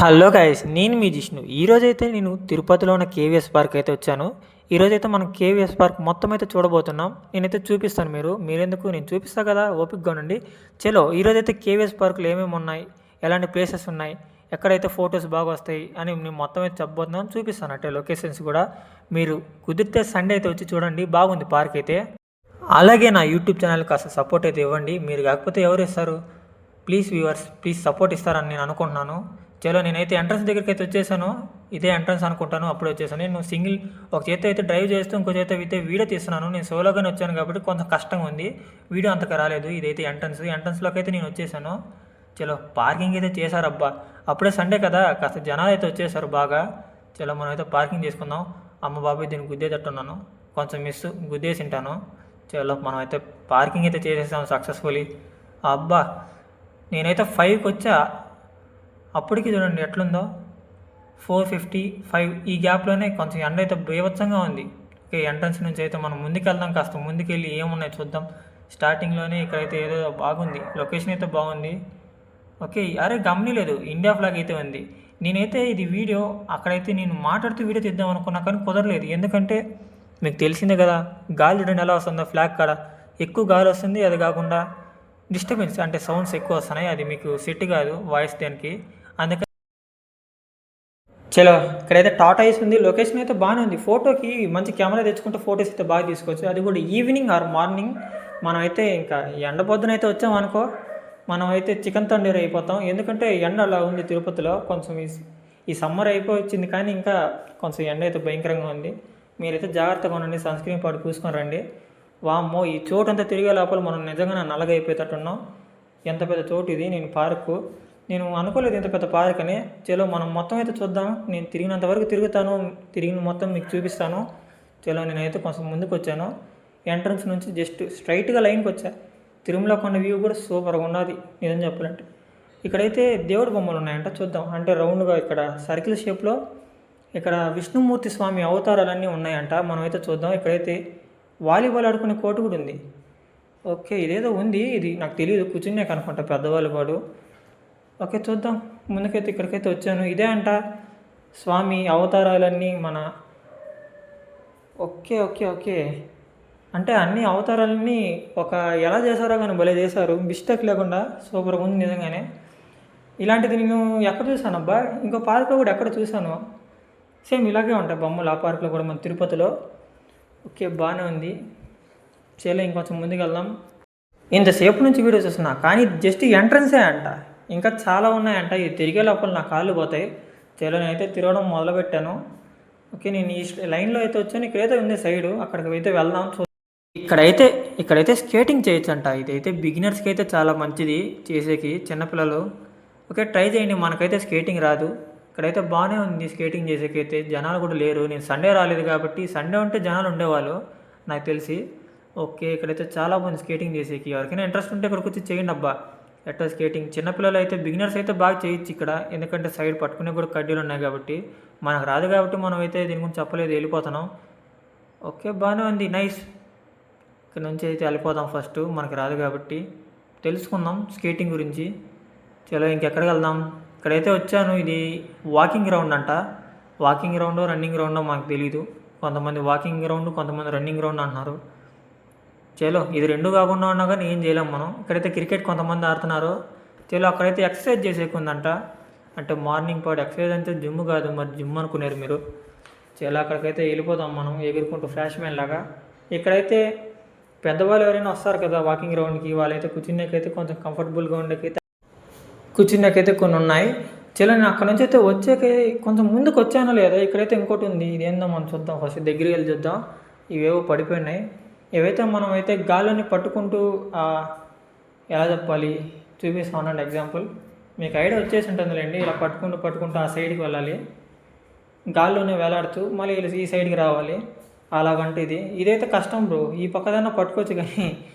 Hello guys, నేను మీ జిష్ణు. ఈరోజైతే నేను తిరుపతిలో ఉన్న కేవీఎస్ పార్క్ అయితే వచ్చాను. ఈరోజైతే మనం కేవీఎస్ పార్క్ మొత్తం అయితే చూడబోతున్నాం. నేనైతే చూపిస్తాను, మీరెందుకు నేను చూపిస్తాను కదా, ఓపికగా ఉండండి. చలో, ఈరోజైతే కేవీఎస్ పార్కులు ఏమేమి ఉన్నాయి, ఎలాంటి ప్లేసెస్ ఉన్నాయి, ఎక్కడైతే ఫొటోస్ బాగా వస్తాయి అని నేను మొత్తం అయితే చెప్పబోతున్నాను, చూపిస్తాను. అంటే లొకేషన్స్ కూడా మీరు కుదిరితే సండే అయితే వచ్చి చూడండి, బాగుంది పార్క్ అయితే. అలాగే నా యూట్యూబ్ ఛానల్ కాస్త సపోర్ట్ అయితే ఇవ్వండి. మీరు కాకపోతే ఎవరు ఇస్తారు? ప్లీజ్ వ్యూవర్స్, ప్లీజ్ సపోర్ట్ ఇస్తారని నేను అనుకుంటున్నాను. చలో, నేనైతే ఎంట్రన్స్ దగ్గరికి అయితే వచ్చేసాను. ఇదే ఎంట్రన్స్ అనుకుంటాను, అప్పుడే వచ్చేసాను. నేను ఒక చేత అయితే డ్రైవ్ చేస్తూ ఇంకో చేత అయితే వీడియో తీస్తున్నాను. నేను సోలోగానే వచ్చాను కాబట్టి కొంచెం కష్టంగా ఉంది, వీడియో అంతగా రాలేదు. ఇదైతే ఎంట్రన్స్లోకి అయితే నేను వచ్చేసాను. చలో, పార్కింగ్ అయితే చేశారబ్బా, అప్పుడే సండే కదా, కాస్త జనాలు అయితే వచ్చేసారు బాగా. చలో, మనం అయితే పార్కింగ్ చేసుకుందాం. అమ్మ బాబాయ్, దీన్ని గుద్దేటట్టున్నాను, కొంచెం గుద్దేసింటాను. చలో, మనం అయితే పార్కింగ్ అయితే చేసేసాం సక్సెస్ఫుల్లీ. అబ్బా, నేనైతే 5కి వచ్చా, అప్పటికి చూడండి ఎట్లుందో, 4:55. ఈ గ్యాప్లోనే కొంచెం ఎండ అయితే బీభత్సంగా ఉంది. ఓకే, ఎంట్రన్స్ నుంచి అయితే మనం ముందుకెళ్దాం, కాస్త ముందుకెళ్ళి ఏమున్నాయి చూద్దాం. స్టార్టింగ్లోనే ఇక్కడైతే ఏదో బాగుంది, లొకేషన్ అయితే బాగుంది. ఓకే, అరే గమనిలేదు, ఇండియా ఫ్లాగ్ అయితే ఉంది. నేనైతే ఇది వీడియో అక్కడైతే నేను మాట్లాడుతూ వీడియో తీద్దాం అనుకున్నా, కానీ కుదరలేదు. ఎందుకంటే మీకు తెలిసిందే కదా, గాలి చూడండి ఎలా వస్తుందో, ఫ్లాగ్ కాడ ఎక్కువ గాలి వస్తుంది. అది కాకుండా డిస్టర్బెన్స్ అంటే సౌండ్స్ ఎక్కువ వస్తున్నాయి, అది మీకు సెట్ కాదు వాయిస్ దానికి. అందుకని చలో, ఇక్కడైతే టాటా ఐస్ ఉంది. లొకేషన్ అయితే బాగానే ఉంది, ఫోటోకి మంచి కెమెరా తెచ్చుకుంటే ఫొటోస్ అయితే బాగా తీసుకోవచ్చు. అది కూడా ఈవినింగ్ ఆర్ మార్నింగ్. మనం అయితే ఇంకా ఎండ పొద్దున అయితే వచ్చామనుకో, మనం అయితే చికెన్ తండూరి అయిపోతాం. ఎందుకంటే ఎండ అలా ఉంది తిరుపతిలో. కొంచెం ఈ సమ్మర్ అయిపోయింది, కానీ ఇంకా కొంచెం ఎండ అయితే భయంకరంగా ఉంది. మీరైతే జాగ్రత్తగా ఉండండి, సన్ స్క్రీన్ పాటు పూసుకొని రండి. వామ్మో, ఈ చోటు అంతా తిరిగే లోపల మనం నిజంగా నల్లగా అయిపోయేటట్టున్నాం. ఎంత పెద్ద చోటు ఇది. నేను అనుకోలేదు ఇంత పెద్ద పార్క్ అని. చలో, మనం మొత్తం అయితే చూద్దాం. నేను తిరిగినంత వరకు తిరుగుతాను, తిరిగిన మొత్తం మీకు చూపిస్తాను. చలో, నేనైతే కొంచెం ముందుకు వచ్చాను. ఎంట్రన్స్ నుంచి జస్ట్ స్ట్రైట్గా లైన్కి వచ్చా. తిరుమల కొండ వ్యూ కూడా సూపర్గా ఉన్నది నిజం చెప్పాలంటే. ఇక్కడైతే దేవుడి బొమ్మలు ఉన్నాయంట, చూద్దాం. అంటే రౌండ్గా ఇక్కడ సర్కిల్ షేప్లో ఇక్కడ విష్ణుమూర్తి స్వామి అవతారాలన్నీ ఉన్నాయంట, మనమైతే చూద్దాం. ఇక్కడైతే వాలీబాల్ ఆడుకునే కోర్టు కూడా ఉంది. ఓకే, ఇదేదో ఉంది, ఇది నాకు తెలియదు, కూర్చునే కనుకుంటా పెద్దవాళ్ళు వాడు. ఓకే, చూద్దాం. ముందుకైతే ఇక్కడికైతే వచ్చాను. ఇదే అంట స్వామి అవతారాలన్నీ మన. ఓకే ఓకే ఓకే అంటే అన్ని అవతారాలన్నీ ఎలా చేశారో కానీ భలే చేశారు, మిస్టేక్ లేకుండా సూపర్గా ఉంది నిజంగానే. ఇలాంటిది నేను ఎక్కడ చూశాను అబ్బా, ఇంకో పార్క్లో కూడా ఎక్కడ చూశాను, సేమ్ ఇలాగే ఉంటాయి బొమ్మలు ఆ పార్క్లో కూడా, మన తిరుపతిలో. ఓకే, బాగానే ఉంది. చలో, ఇంకొంచెం ముందుకు వెళ్దాం. ఇంతసేపు నుంచి వీడియో చూస్తున్నా, కానీ జస్ట్ ఎంట్రన్సే అంట, ఇంకా చాలా ఉన్నాయంట. ఇది తిరిగే లోపల నా కాళ్ళు పోతాయి. చలో, నేనైతే తిరగడం మొదలుపెట్టాను. ఓకే, నేను ఈ లైన్లో అయితే వచ్చాను. ఇక్కడైతే ఉంది సైడు, అక్కడికి అయితే వెళ్దాం. ఇక్కడైతే స్కేటింగ్ చేయొచ్చు అంట. ఇదైతే బిగినర్స్కి అయితే చాలా మంచిది చేసేకి, చిన్నపిల్లలు. ఓకే, ట్రై చేయండి. మనకైతే స్కేటింగ్ రాదు. ఇక్కడైతే బాగానే ఉంది స్కేటింగ్ చేసేకైతే, జనాలు కూడా లేరు. నేను సండే రాలేదు కాబట్టి, సండే ఉంటే జనాలు ఉండేవాళ్ళు నాకు తెలిసి. ఓకే, ఇక్కడైతే చాలా మంది స్కేటింగ్ చేసేకి, ఎవరికైనా ఇంట్రెస్ట్ ఉంటే ఇక్కడికి వచ్చి చేయండి అబ్బా. ఎట్లా స్కేటింగ్ చిన్నపిల్లలు అయితే, బిగినర్స్ అయితే బాగా చేయొచ్చు ఇక్కడ. ఎందుకంటే సైడ్ పట్టుకునే కూడా కడ్డీలు ఉన్నాయి కాబట్టి. మనకు రాదు కాబట్టి మనం అయితే దీని గురించి చెప్పలేదు, వెళ్ళిపోతున్నాం. ఓకే, బాగానే ఉంది, నైస్. ఇక్కడ నుంచి అయితే వెళ్ళిపోదాం. ఫస్ట్ మనకి రాదు కాబట్టి తెలుసుకుందాం స్కేటింగ్ గురించి. చలో, ఇంకెక్కడికి వెళ్దాం. ఇక్కడైతే వచ్చాను. ఇది వాకింగ్ గ్రౌండ్ అంట. వాకింగ్ గ్రౌండ్ రన్నింగ్ గ్రౌండ్ మాకు తెలీదు. కొంతమంది వాకింగ్ గ్రౌండ్, కొంతమంది రన్నింగ్ గ్రౌండ్ అంటున్నారు. చలో, ఇది రెండు కాకుండా ఉన్నా కానీ ఏం చేయలేం మనం. ఇక్కడైతే క్రికెట్ కొంతమంది ఆడుతున్నారు. చలో, అక్కడైతే ఎక్సర్సైజ్ చేసేకుందంట. అంటే మార్నింగ్ పాటు ఎక్సర్సైజ్ అంటే జిమ్ కాదు, మరి జిమ్ అనుకున్నారు మీరు. చలో, అక్కడికైతే వెళ్ళిపోదాం మనం ఎగురుకుంటూ ఫ్లాష్ మ్యాన్ లాగా. ఇక్కడైతే పెద్దవాళ్ళు ఎవరైనా వస్తారు కదా వాకింగ్ గ్రౌండ్కి, వాళ్ళైతే కూర్చునేకైతే కొంచెం కంఫర్టబుల్గా కూర్చునేకైతే కొన్ని ఉన్నాయి. చలో, నేను అక్కడ నుంచి అయితే వచ్చాక కొంచెం ముందుకు వచ్చానో లేదా. ఇక్కడైతే ఇంకోటి ఉంది, ఇదేందో మనం చూద్దాం. ఫస్ట్ దగ్గరికి వెళ్ళి చూద్దాం. ఇవేవో పడిపోయినాయి. ఏవైతే మనం అయితే గాలిని పట్టుకుంటూ, ఎలా చెప్పాలి చూపిస్తాం అనండి. ఎగ్జాంపుల్ మీకు ఐడియా వచ్చేసి ఉంటుందిలేండి. ఇలా పట్టుకుంటూ ఆ సైడ్కి వెళ్ళాలి, గాల్లోనే వేలాడుతూ మళ్ళీ ఈ సైడ్కి రావాలి. అలాగంటే ఇదైతే కష్టం బ్రో. ఈ పక్కదన్నా పట్టుకోవచ్చు, కానీ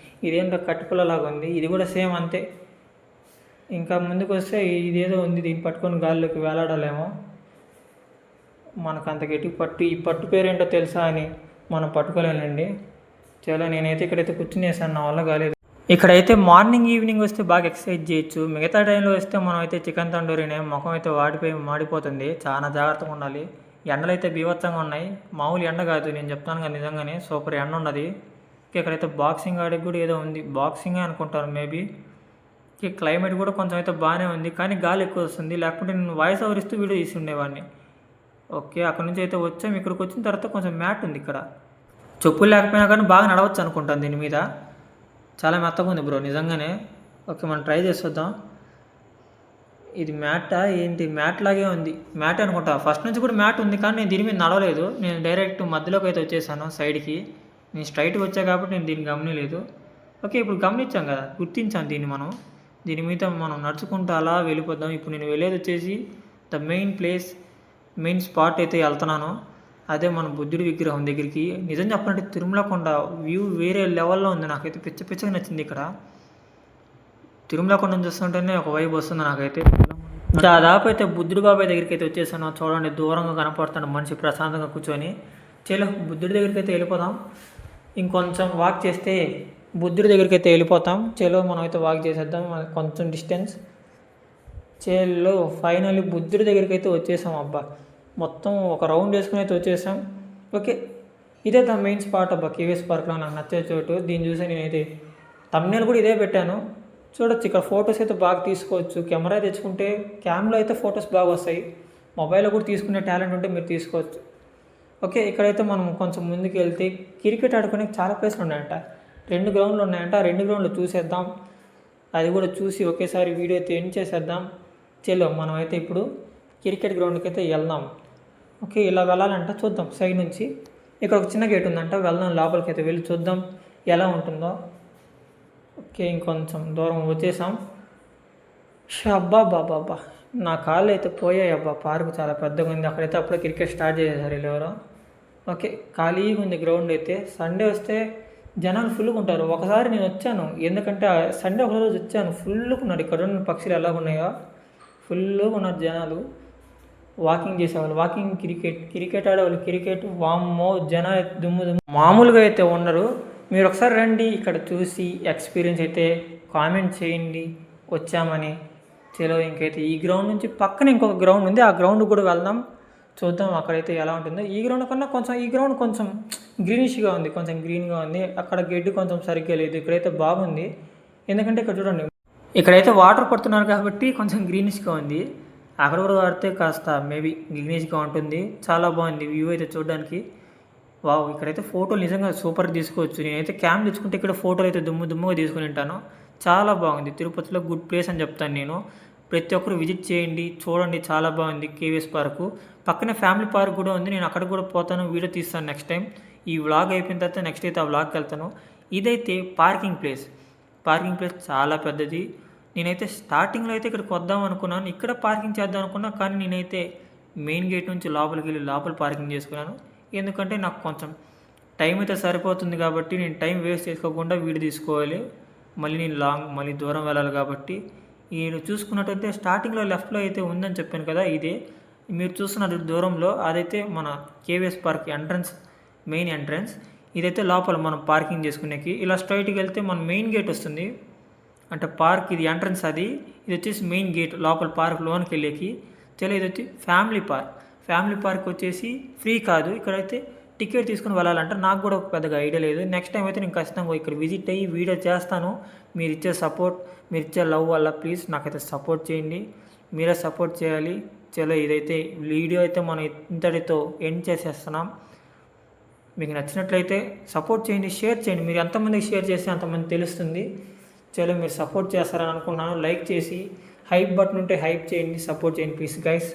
ఇదేంటో కట్టుపుల్లలాగా ఉంది. ఇది కూడా సేమ్ అంతే. ఇంకా ముందుకు వస్తే ఇదేదో ఉంది, దీన్ని పట్టుకొని గాల్లోకి వేలాడాలేమో. మనకు అంత గట్టి ఈ పట్టు పేరేంటో తెలుసా అని మనం పట్టుకోలేనండి. చలో, నేనైతే ఇక్కడైతే కూర్చునేసాను, నా వల్ల కాలేదు. ఇక్కడైతే మార్నింగ్ ఈవినింగ్ వస్తే బాగా ఎక్సర్సైజ్ చేయొచ్చు. మిగతా టైంలో వస్తే మనం అయితే చికెన్ తండూరినే ముఖం అయితే మాడిపోతుంది. చాలా జాగ్రత్తగా ఉండాలి. ఎండలు అయితే బీభత్సంగా ఉన్నాయి. మామూలు ఎండ కాదు, నేను చెప్తాను కదా నిజంగానే సూపర్ ఎండ ఉన్నది. ఇక్కడైతే బాక్సింగ్ ఆడేకి కూడా ఏదో ఉంది, బాక్సింగే అనుకుంటాను మేబీ. క్లైమేట్ కూడా కొంచెం అయితే బాగానే ఉంది, కానీ గాలి ఎక్కువ వస్తుంది. లేకపోతే నేను వాయిస్ ఓవర్ ఇస్తూ వీడియో తీసి ఉండేవాడిని. ఓకే, అక్కడ నుంచి అయితే వచ్చాం. ఇక్కడికి వచ్చిన తర్వాత కొంచెం మ్యాట్ ఉంది ఇక్కడ. చెప్పులు లేకపోయినా కానీ బాగా నడవచ్చు అనుకుంటాను దీని మీద. చాలా మెత్తగా ఉంది బ్రో నిజంగానే. ఓకే, మనం ట్రై చేద్దాం. ఇది మ్యాటా ఏంటి? మ్యాట్ లాగే ఉంది, మ్యాట్ అనుకుంటా. ఫస్ట్ నుంచి కూడా మ్యాట్ ఉంది, కానీ నేను దీని మీద నడవలేదు. నేను డైరెక్ట్ మధ్యలోకి అయితే వచ్చేసాను సైడ్కి. నేను స్ట్రైట్గా వచ్చా కాబట్టి నేను దీన్ని గమనిలేదు. ఓకే, ఇప్పుడు గమనించాం కదా, గుర్తించాం దీన్ని మనం. దీని మీద మనం నడుచుకుంటూ అలా వెళ్ళిపోద్దాం. ఇప్పుడు నేను వెళ్ళేది వచ్చేసి the main place, main spot అయితే వెళ్తున్నాను. అదే మన బుద్ధుడి విగ్రహం దగ్గరికి. నిజం చెప్పాలంటే తిరుమల కొండ వ్యూ వేరే లెవెల్లో ఉంది. నాకైతే పిచ్చగా నచ్చింది ఇక్కడ. తిరుమల కొండను చూస్తుంటేనే ఒక వైబ్ వస్తుంది నాకైతే. దాదాపు అయితే బుద్ధుడి బాబాయ్ దగ్గరికి అయితే వచ్చేసాను. చూడండి, దూరంగా కనపడుతాను మనిషి ప్రశాంతంగా కూర్చొని. చలో బుద్ధుడి దగ్గరికి అయితే వెళ్ళిపోదాం. ఇంకొంచెం వాక్ చేస్తే బుద్ధుడి దగ్గరికి అయితే వెళ్ళిపోతాం. చలో మనం అయితే వాక్ చేసేద్దాం కొంచెం డిస్టెన్స్. చలో ఫైనల్లీ బుద్ధుడి దగ్గరికి అయితే వచ్చేసాం. అబ్బా, మొత్తం ఒక రౌండ్ వేసుకుని అయితే వచ్చేసాం. ఓకే, ఇదే ద మెయిన్ స్పాట్ అబ్బా, కేవీఎస్ పార్క్లో నాకు నచ్చే చోటు. దీన్ని చూసి నేనైతే తమ్నేల్ కూడా ఇదే పెట్టాను. చూడొచ్చు, ఇక్కడ ఫొటోస్ అయితే బాగా తీసుకోవచ్చు. కెమెరా తెచ్చుకుంటే క్యామ్లో అయితే ఫొటోస్ బాగా వస్తాయి. మొబైల్లో కూడా తీసుకునే టాలెంట్ ఉంటే మీరు తీసుకోవచ్చు. ఓకే, ఇక్కడైతే మనం కొంచెం ముందుకు వెళ్తే క్రికెట్ ఆడుకునే చాలా ప్లేస్లు ఉన్నాయంట. 2 గ్రౌండ్లు ఉన్నాయంట. 2 గ్రౌండ్లు చూసేద్దాం. అది కూడా చూసి ఒకేసారి వీడియో అయితే ఎండ్ చేసేద్దాం. చలో మనం అయితే ఇప్పుడు క్రికెట్ గ్రౌండ్కి అయితే వెళ్దాం. ఓకే, ఇలా వెళ్ళాలంట, చూద్దాం సైడ్ నుంచి. ఇక్కడ ఒక చిన్న గేట్ ఉందంట, వెళ్దాం లోపలికి అయితే వెళ్ళి చూద్దాం ఎలా ఉంటుందో. ఓకే, ఇంకొంచెం దూరం వచ్చేసాం. అబ్బా బాబా, నా కాళ్ళు అయితే పోయాయి అబ్బా. పార్క్ చాలా పెద్దగా ఉంది. అక్కడైతే అప్పుడే క్రికెట్ స్టార్ట్ చేసేసారు వీళ్ళెవరో. ఓకే, ఖాళీగా ఉంది గ్రౌండ్ అయితే. సండే వస్తే జనాలు ఫుల్గా ఉంటారు. ఒకసారి నేను వచ్చాను, ఎందుకంటే సండే ఒకరోజు వచ్చాను, ఫుల్గా ఉన్నారు. ఇక్కడ ఉన్న పక్షులు ఎలాగున్నాయో ఫుల్గా ఉన్నారు జనాలు. వాకింగ్ చేసేవాళ్ళు వాకింగ్, క్రికెట్ ఆడేవాళ్ళు క్రికెట్. వామ్మో, జనాలు దుమ్ము మామూలుగా అయితే ఉండరు. మీరు ఒకసారి రండి, ఇక్కడ చూసి ఎక్స్పీరియన్స్ అయితే కామెంట్ చేయండి వచ్చామని. చలో ఇంకైతే ఈ గ్రౌండ్ నుంచి పక్కన ఇంకొక గ్రౌండ్ ఉంది, ఆ గ్రౌండ్ కూడా వెళ్దాం, చూద్దాం అక్కడైతే ఎలా ఉంటుందో. ఈ గ్రౌండ్ కన్నా కొంచెం ఈ గ్రౌండ్ కొంచెం గ్రీనిష్గా ఉంది, కొంచెం గ్రీన్గా ఉంది. అక్కడ గడ్డి కొంచెం సరిగ్గా లేదు. ఇక్కడైతే బాగుంది, ఎందుకంటే ఇక్కడ చూడండి, ఇక్కడైతే వాటర్ పడుతున్నారు కాబట్టి కొంచెం గ్రీనిష్గా ఉంది. అక్కడ కూడా పడితే కాస్త మేబీ గ్రీనిష్గా ఉంటుంది. చాలా బాగుంది వ్యూ అయితే చూడడానికి. వావ్, ఇక్కడైతే ఫోటోలు నిజంగా సూపర్ తీసుకోవచ్చు. నేనైతే క్యామ్ తెచ్చుకుంటే ఇక్కడ ఫోటోలు అయితే దుమ్ముగా తీసుకుని ఉంటాను. చాలా బాగుంది. తిరుపతిలో గుడ్ ప్లేస్ అని చెప్తాను నేను. ప్రతి ఒక్కరు విజిట్ చేయండి, చూడండి, చాలా బాగుంది. కేవీఎస్ పార్కు పక్కనే ఫ్యామిలీ పార్క్ కూడా ఉంది. నేను అక్కడ కూడా పోతాను, వీడియో తీస్తాను నెక్స్ట్ టైం. ఈ వ్లాగ్ అయిపోయిన తర్వాత నెక్స్ట్ అయితే ఆ వ్లాగ్కి వెళ్తాను. ఇదైతే పార్కింగ్ ప్లేస్ చాలా పెద్దది. నేనైతే స్టార్టింగ్లో అయితే ఇక్కడికి వద్దాం అనుకున్నాను, ఇక్కడ పార్కింగ్ చేద్దాం అనుకున్నా, కానీ నేనైతే మెయిన్ గేట్ నుంచి లోపలికి వెళ్ళి లోపల పార్కింగ్ చేసుకున్నాను. ఎందుకంటే నాకు కొంచెం టైం అయితే సరిపోతుంది కాబట్టి నేను టైం వేస్ట్ చేసుకోకుండా వీడియో తీసుకోవాలి. మళ్ళీ దూరం వెళ్ళాలి కాబట్టి. మీరు చూసుకున్నట్టయితే స్టార్టింగ్లో లెఫ్ట్లో అయితే ఉందని చెప్పాను కదా, ఇదే మీరు చూస్తున్న దూరంలో అదైతే మన KVS park entrance, main entrance. ఇదైతే లోపల మనం పార్కింగ్ చేసుకునేకి. ఇలా స్ట్రైట్కి వెళ్తే మన మెయిన్ గేట్ వస్తుంది, అంటే పార్క్ ఇది ఎంట్రన్స్. ఇది వచ్చేసి మెయిన్ గేట్ లోపల పార్క్ లోనికి వెళ్ళేకి. చలో, ఇది వచ్చి ఫ్యామిలీ పార్క్ వచ్చేసి ఫ్రీ కాదు, ఇక్కడైతే టికెట్ తీసుకుని వెళ్ళాలంటే. నాకు కూడా పెద్దగా ఐడియా లేదు. నెక్స్ట్ టైం అయితే నేను ఖచ్చితంగా ఇక్కడ విజిట్ అయ్యి వీడియో చేస్తాను. మీరు ఇచ్చే సపోర్ట్, మీరు ఇచ్చే లవ్ వల్ల ప్లీజ్ నాకైతే సపోర్ట్ చేయండి, మీరే సపోర్ట్ చేయాలి. చలో, ఇదైతే వీడియో అయితే మనం ఇంతటితో ఎండ్ చేసేస్తున్నాం. మీకు నచ్చినట్లయితే సపోర్ట్ చేయండి, షేర్ చేయండి. మీరు ఎంతమందికి షేర్ చేస్తే అంతమంది తెలుస్తుంది. చలో, మీరు సపోర్ట్ చేస్తారని అనుకున్నాను. లైక్ చేసి హైప్ బటన్ ఉంటే హైప్ చేయండి, సపోర్ట్ చేయండి ప్లీజ్ గైస్.